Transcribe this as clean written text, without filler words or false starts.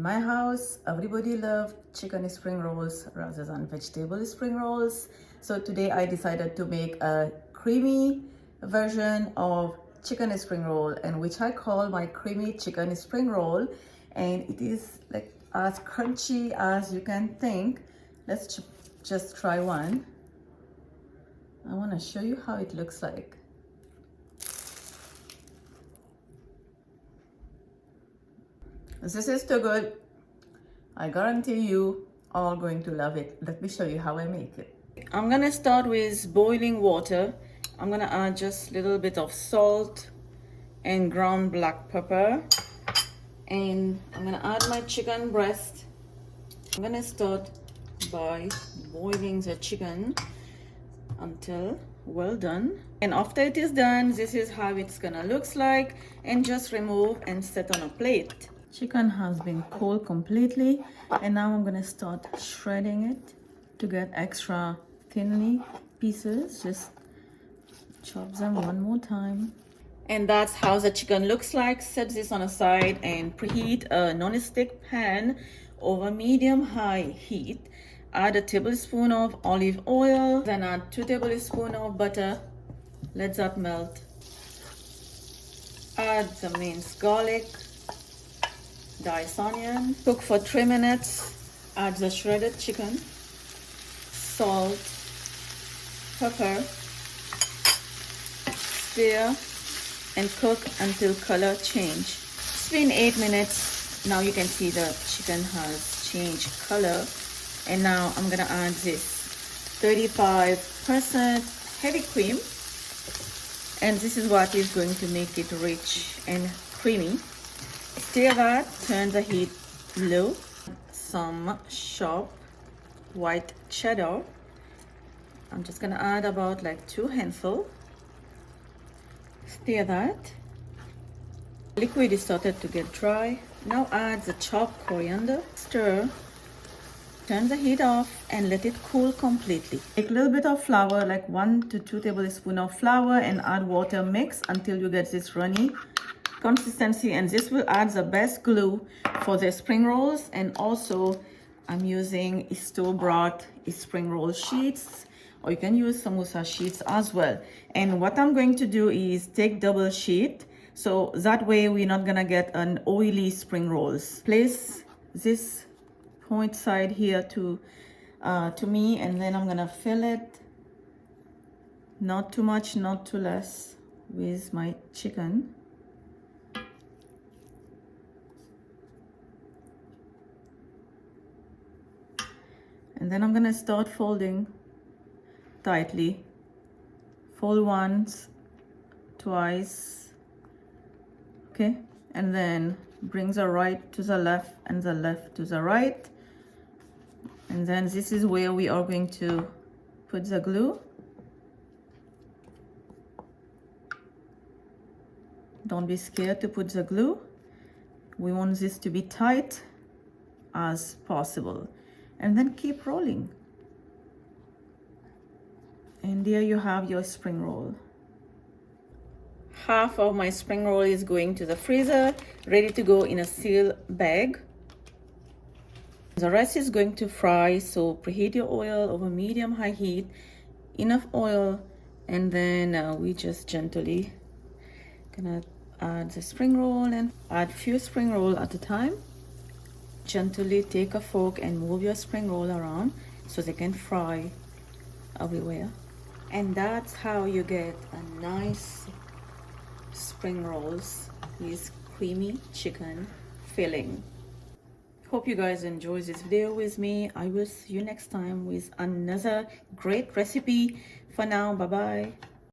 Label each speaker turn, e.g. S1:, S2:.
S1: In my house, everybody loves chicken spring rolls rather than vegetable spring rolls. So today I decided to make a creamy version of chicken spring roll, and which I call my creamy chicken spring roll. And it is like as crunchy as you can think. Let's just try one. I want to show you how it looks like. This is too good. I guarantee you are going to love it. Let me show you how I make it. I'm gonna start with boiling water. I'm gonna add just a little bit of salt and ground black pepper. And I'm gonna add my chicken breast. I'm gonna start by boiling the chicken until well done. And after it is done, this is how it's gonna look like, and just remove and set on a plate. Chicken has been cooled completely, and now I'm gonna start shredding it to get extra thinly pieces. Just chop them one more time. And that's how the chicken looks like. Set this on a side and preheat a non-stick pan over medium-high heat. Add a tablespoon of olive oil, then add 2 tablespoons of butter. Let that melt. Add the minced garlic, diced onion. Cook for 3 minutes. Add the shredded chicken, salt, pepper. Stir and cook until color change. It's been 8 minutes. Now you can see the chicken has changed color. And now I'm gonna add this 35% heavy cream. And this is what is going to make it rich and creamy. Stir that, turn the heat low. Some sharp white cheddar. I'm just gonna add about like 2 handfuls. Stir that. Liquid is started to get dry. Now add the chopped coriander. Stir. Turn the heat off and let it cool completely. Take a little bit of flour, like 1 to 2 tablespoons of flour, and add water. Mix until you get this runny consistency, and this will add the best glue for the spring rolls. And also I'm using store-bought spring roll sheets, or you can use samosa sheets as well. And what I'm going to do is take double sheet, so that way we're not gonna get an oily spring rolls. Place this point side here to me, and then I'm gonna fill it, not too much, not too less, with my chicken. And then I'm gonna start folding tightly. Fold once, twice, okay, and then bring the right to the left and the left to the right. And then this is where we are going to put the glue. Don't be scared to put the glue. We want this to be tight as possible. And then keep rolling. And there you have your spring roll. Half of my spring roll is going to the freezer, ready to go in a sealed bag. The rest is going to fry, so preheat your oil over medium-high heat, enough oil, and then we just gently gonna add the spring roll and add few spring roll at a time. Gently take a fork and move your spring roll around so they can fry everywhere. And that's how you get a nice spring rolls with creamy chicken filling. Hope you guys enjoy this video with me. I will see you next time with another great recipe. For now, bye bye.